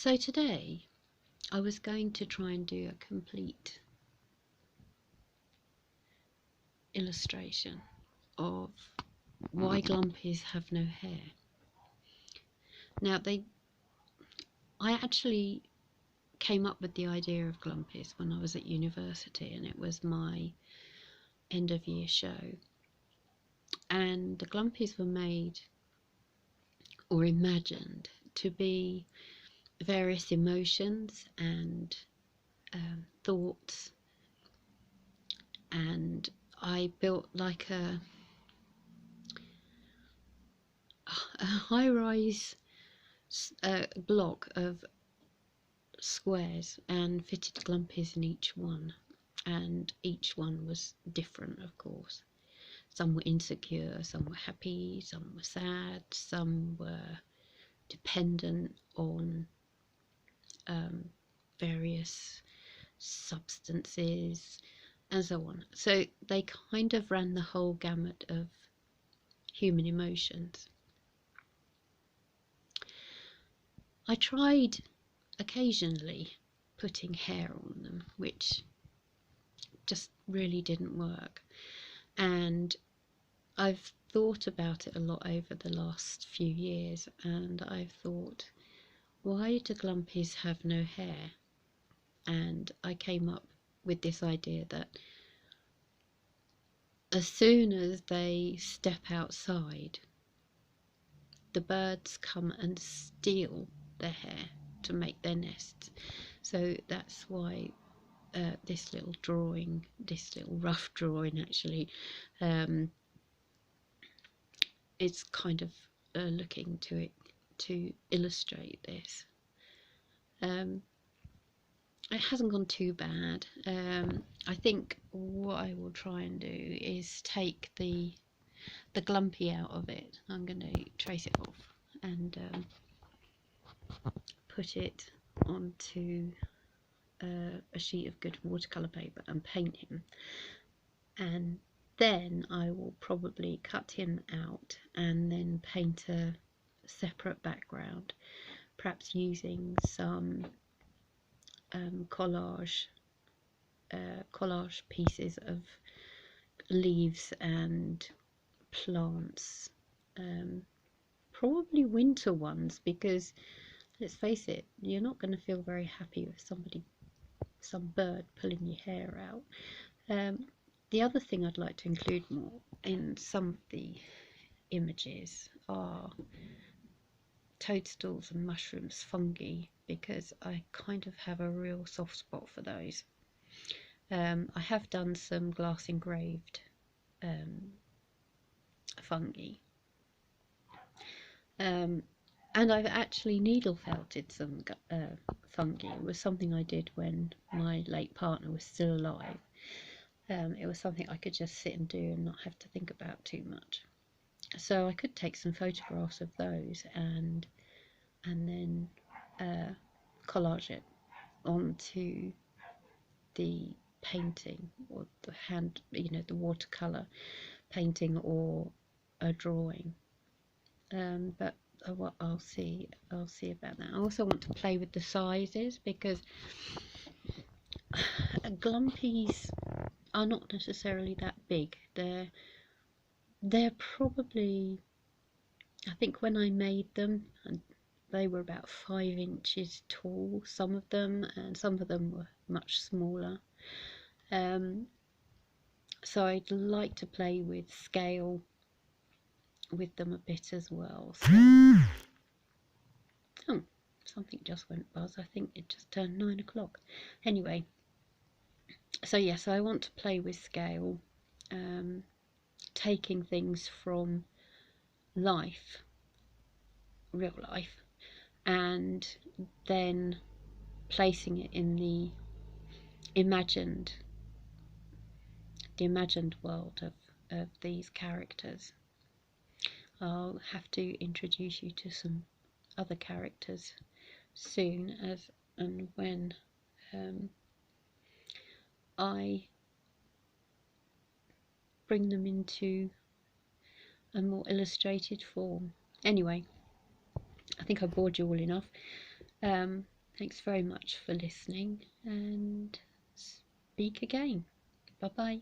So today I was going to try and do a complete illustration of why Glumpies have no hair. Now I actually came up with the idea of Glumpies when I was at university, and it was my end of year show, and the Glumpies were made or imagined to be various emotions and thoughts, and I built like a high-rise block of squares and fitted Glumpies in each one, and each one was different, of course. Some were insecure, some were happy, some were sad, some were dependent on various substances and so on. So they kind of ran the whole gamut of human emotions. I tried occasionally putting hair on them, which just really didn't work, and I've thought about it a lot over the last few years, and I've thought, why do Glumpies have no hair? And I came up with this idea that as soon as they step outside, the birds come and steal their hair to make their nests. So that's why this little rough drawing actually, it's kind of looking to it to illustrate this. It hasn't gone too bad. I think what I will try and do is take the Glumpy out of it. I'm going to trace it off and put it onto a sheet of good watercolour paper and paint him, and then I will probably cut him out and then paint a separate background, perhaps using some collage pieces of leaves and plants, probably winter ones, because let's face it, you're not going to feel very happy with some bird pulling your hair out. The other thing I'd like to include more in some of the images are toadstools and mushrooms, fungi, because I kind of have a real soft spot for those. I have done some glass engraved fungi, and I've actually needle felted some fungi. It was something I did when my late partner was still alive. It was something I could just sit and do and not have to think about too much. So I could take some photographs of those and then collage it onto the painting, or the watercolor painting, or a drawing. But what I'll see about that. I also want to play with the sizes, because Glumpies are not necessarily that big. They're probably, I think when I made them, they were about 5 inches tall, some of them, and some of them were much smaller. So I'd like to play with scale with them a bit as well. So, oh, something just went buzz. I think it just turned 9 o'clock. Anyway, so yes, I want to play with scale, taking things from life, real life, and then placing it in the imagined world of these characters. I'll have to introduce you to some other characters soon, as and when I bring them into a more illustrated form. Anyway, I think I bored you all enough. Thanks very much for listening, and speak again. Bye bye.